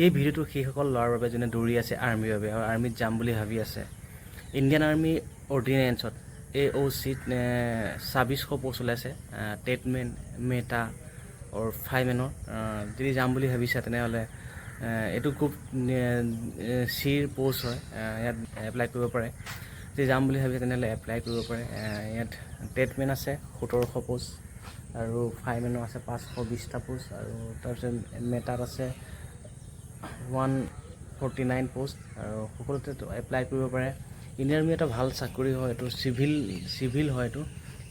এই ভিডিঅ'টো সেইসকল ল'ৰাৰ বাবে যোনে দৌৰি আছে আৰ্মিৰ বাবে আৰু আৰ্মিত যাম বুলি ভাবি আছে। ইণ্ডিয়ান আৰ্মি অৰ্ডিনেঞ্চত AOC-ত 2600 পোষ্ট ওলাইছে। টেটমেন, মেটা আৰু ফাইমেনৰ যদি যাম বুলি ভাবিছে তেনেহ'লে এইটো খুব চিৰ পোষ্ট হয়। ইয়াত এপ্লাই কৰিব পাৰে। যদি যাম বুলি ভাবিছে তেনেহ'লে এপ্লাই কৰিব পাৰে। ইয়াত টেটমেন আছে 1700 পোষ্ট আৰু ফাইমেনৰ আছে 520টা পোষ্ট আৰু তাৰপিছত মেটাত আছে 149 পোষ্ট আৰু সকলোতে এপ্লাই কৰিব পাৰে। ইণ্ডিয়ান আৰ্মি এটা ভাল চাকৰি হয়, এইটো চিভিল হয়। এইটো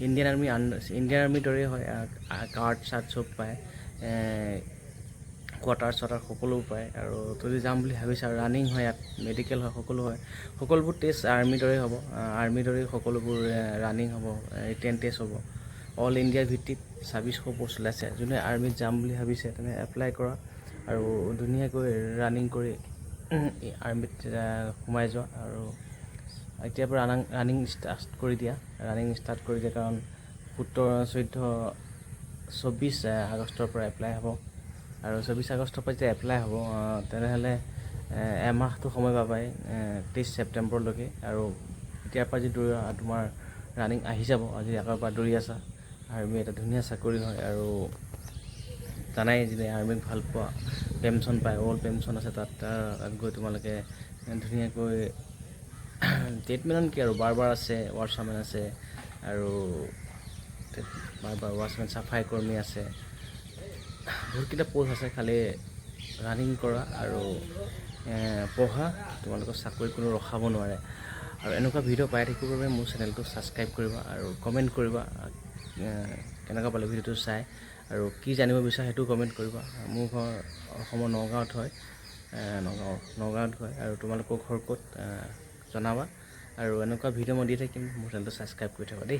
ইণ্ডিয়ান আৰ্মিৰ দৰেই হয়। কাৰ্ড চাৰ্ট চব পায়, কোৱাৰ্টাৰ চোৱাৰ্টাৰ সকলো পায়। আৰু যদি যাম বুলি ভাবিছে আৰু ৰানিং হয়, ইয়াত মেডিকেল হয়, সকলো হয়। সকলোবোৰ টেষ্ট আৰ্মিৰ দৰেই হ'ব, আৰ্মিৰ দৰেই সকলোবোৰ ৰানিং হ'ব, ৰিটেন টেষ্ট হ'ব। অল ইণ্ডিয়াৰ ভিত্তিত 2600 পোষ্ট ওলাইছে। যোনে আৰ্মিত যাম বুলি ভাবিছে তেনে এপ্লাই কৰা আৰু ধুনীয়াকৈ ৰানিং কৰি আৰ্মিত সোমাই যোৱা। আৰু এতিয়াৰ পৰা ৰানিং ষ্টাৰ্ট কৰি দিয়া কাৰণ 24 আগষ্টৰ পৰা এপ্লাই হ'ব। আৰু 24 আগষ্টৰ পৰা যেতিয়া এপ্লাই হ'ব তেনেহ'লে এমাহটো সময় পাবাই, 23 ছেপ্টেম্বৰলৈকে। আৰু এতিয়াৰ পৰা যদি তোমাৰ ৰানিং আহি যাব, আজি আগৰ পৰা দৌৰি আছা, আৰ্মি এটা ধুনীয়া চাকৰি হয়। আৰু জানাই যদি আৰ্মিক ভাল পোৱা, পেঞ্চন পায়, অল পেঞ্চন আছে তাত গৈ তোমালোকে ধুনীয়াকৈ ট্ৰিটমেণ্ট কি আৰু বাৰ আছে, ৱাৰ্চাৰমেন আছে আৰু ৱাৰ্চাৰমেন চাফাই কৰ্মী আছে, বহুতকেইটা পোষ্ট আছে। খালি ৰানিং কৰা আৰু পঢ়া, তোমালোকৰ চাকৰি কোনো ৰখাব নোৱাৰে। আৰু এনেকুৱা ভিডিঅ' পাই থাকিবৰ বাবে মোৰ চেনেলটো ছাবস্ক্ৰাইব কৰিবা আৰু কমেণ্ট কৰিবা কেনেকুৱা পালে ভিডিঅ'টো চাই, আৰু কি জানিব বিচাৰা সেইটোও কমেণ্ট কৰিবা। মোৰ ঘৰ অসমৰ নগাঁৱত হয়, আৰু তোমালোকৰ ঘৰ ক'ত জনাবা। আৰু এনেকুৱা ভিডিঅ' মই দি থাকিম, মোৰ চেনেলটো ছাবস্ক্ৰাইব কৰি থবা দেই।